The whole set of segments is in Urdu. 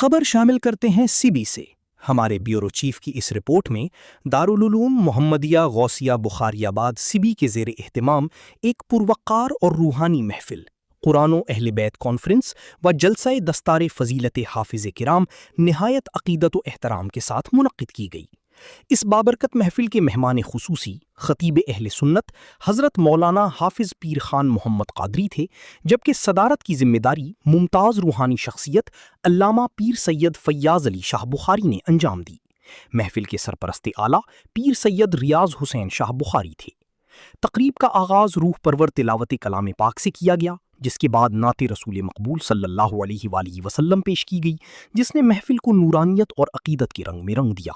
خبر شامل کرتے ہیں سبی سے۔ ہمارے بیورو چیف کی اس رپورٹ میں دارالعلوم محمدیہ غوثیہ بخاری آباد سبی کے زیر اہتمام ایک پروقار اور روحانی محفل قرآن و اہل بیت کانفرنس و جلسہ دستار فضیلت حافظ کرام نہایت عقیدت و احترام کے ساتھ منعقد کی گئی۔ اس بابرکت محفل کے مہمان خصوصی خطیب اہل سنت حضرت مولانا حافظ پیر خان محمد قادری تھے، جبکہ صدارت کی ذمہ داری ممتاز روحانی شخصیت علامہ پیر سید فیاض علی شاہ بخاری نے انجام دی۔ محفل کے سرپرست اعلیٰ پیر سید ریاض حسین شاہ بخاری تھے۔ تقریب کا آغاز روح پرور تلاوت کلام پاک سے کیا گیا، جس کے بعد نعت رسول مقبول صلی اللہ علیہ وآلہ وسلم پیش کی گئی، جس نے محفل کو نورانیت اور عقیدت کے رنگ میں رنگ دیا۔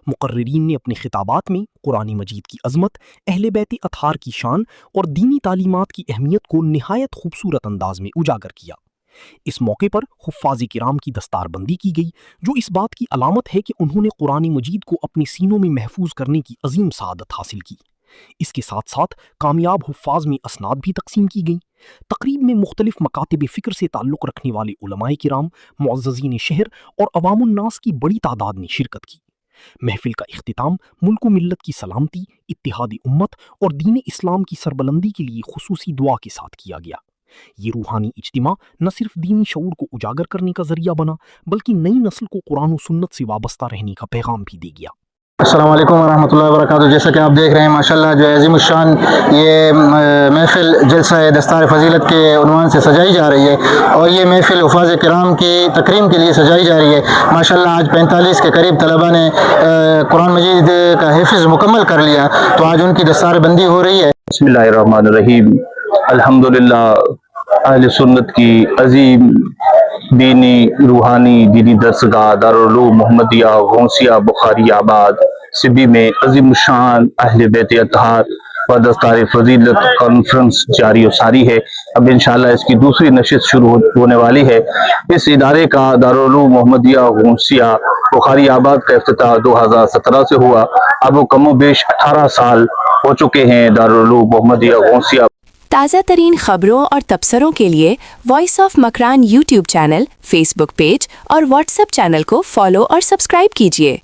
مقررین نے اپنے خطابات میں قرآن مجید کی عظمت، اہل بیت اطہار کی شان اور دینی تعلیمات کی اہمیت کو نہایت خوبصورت انداز میں اجاگر کیا۔ اس موقع پر حفاظ کرام کی دستار بندی کی گئی، جو اس بات کی علامت ہے کہ انہوں نے قرآن مجید کو اپنے سینوں میں محفوظ کرنے کی عظیم سعادت حاصل کی۔ اس کے ساتھ ساتھ کامیاب حفاظ میں اسناد بھی تقسیم کی گئیں۔ تقریب میں مختلف مکاتب فکر سے تعلق رکھنے والے علماء کرام، معززین شہر اور عوام الناس کی بڑی تعداد نے شرکت کی۔ محفل کا اختتام ملک و ملت کی سلامتی، اتحاد امت اور دین اسلام کی سربلندی کے لیے خصوصی دعا کے ساتھ کیا گیا۔ یہ روحانی اجتماع نہ صرف دینی شعور کو اجاگر کرنے کا ذریعہ بنا، بلکہ نئی نسل کو قرآن و سنت سے وابستہ رہنے کا پیغام بھی دے گیا۔ السلام علیکم ورحمۃ اللہ وبرکاتہ۔ جیسا کہ آپ دیکھ رہے ہیں ماشاءاللہ جو عظیم الشان یہ محفل جلسہ دستار فضیلت کے عنوان سے سجائی جا رہی ہے، اور یہ محفل حفاظ کرام کی تکریم کے لیے سجائی جا رہی ہے۔ ماشاءاللہ آج 45 کے قریب طلبہ نے قرآن مجید کا حفظ مکمل کر لیا، تو آج ان کی دستار بندی ہو رہی ہے۔ بسم اللہ الرحمن الرحیم۔ الحمدللہ اہل سنت کی عظیم دینی روحانی درسگاہ دارالعلوم محمدیہ غوثیہ بخاری آباد سبی میں عظیم الشان اہل بیت اطہار و دستار فضیلت کانفرنس جاری و ساری ہے۔ اب انشاءاللہ اس کی دوسری نشست شروع ہونے والی ہے۔ اس ادارے کا دارالعلوم محمدیہ غوثیہ بخاری آباد کا افتتاح 2017 سے ہوا۔ اب وہ کم و بیش 18 سال ہو چکے ہیں دارالعلوم محمدیہ غوثیہ۔ تازہ ترین خبروں اور تبصروں کے لیے voice of Makran YouTube channel, Facebook page اور واٹس ایپ چینل کو فالو اور سبسکرائب کیجیے۔